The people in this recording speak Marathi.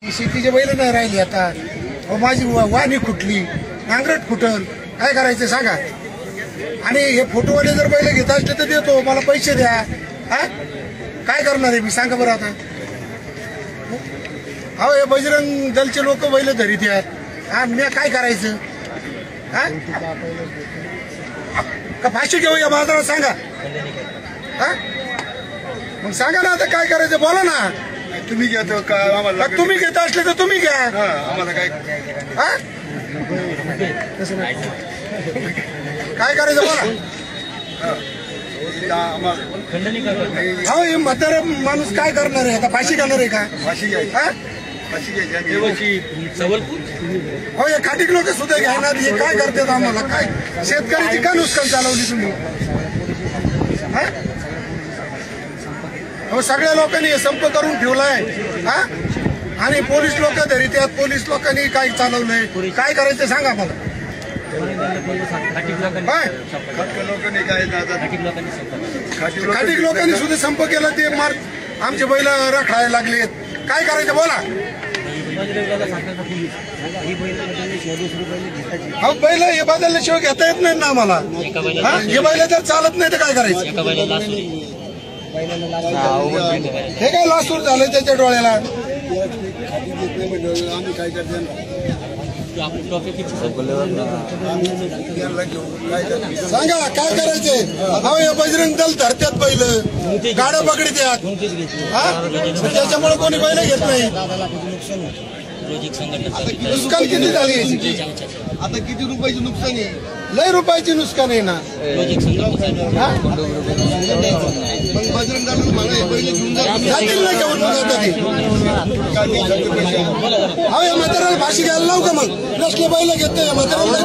शेतीचे बैल नाही राहिली आता. माझी वाणी कुठली, नांगरट कुठल, काय करायचं सांगा. आणि हे फोटोवाले जर बैल घेत असले तर देतो, मला पैसे द्या. हा काय करणार आहे मी सांगा बरं आता. अहो हे बजरंग दलचे लोक बैल धरीत आहेत. हा मी काय करायचं. हा का फाशी घेऊ या बाजारात सांगा. हा मग सांगा ना आता काय करायचं, बोला ना. तुम्ही घेतो का आम्हाला? तुम्ही घेत असले तर तुम्ही घ्या. आम्हाला काय काय करायचं बोला. हो हे म्हातारा माणूस काय करणार आहे आता, फाशी करणार आहे का? फाशी घ्यायची. फाशी घ्यायची. हो हे खाटीक लोक सुद्धा घ्यायला हे काय करतात आम्हाला. काय शेतकऱ्याची का नुकसान चालवली तुम्ही. हो सगळ्या लोकांनी हे संप करून ठेवलाय. हा आणि पोलीस लोक धरीत आहेत. पोलीस लोकांनी काय चालवलंय, काय करायचं सांगा मला. खाटीक लोकांनी सुद्धा संप केला. ते मार आमचे बैल रखायला लागलेत. काय करायचं बोला. हा बैल हे बदलल्याशिवाय घेता येत नाही ना आम्हाला. हा हे बैल जर चालत नाही तर काय करायचं. हे काय लासूर झालंय त्याच्या डोळ्याला. आम्ही काय करतो सांगा काय करायचंय. अहो हे बजरंग दल धरत्यात बैल, गाड्या पकडत्यात. त्याच्यामुळे कोणी बैल घेत नाही. नुकसान किती झाली. आता किती रुपयाची नुकसान आहे. लय रुपयाची नुकसान आहे ना. मग बजरंग दल मला पहिले घेऊन जातील ना घेऊन अहो या म्हाताऱ्याला फाशी घ्यायला लावू का. मग नसले बैल घेत म्हाताऱ्याला.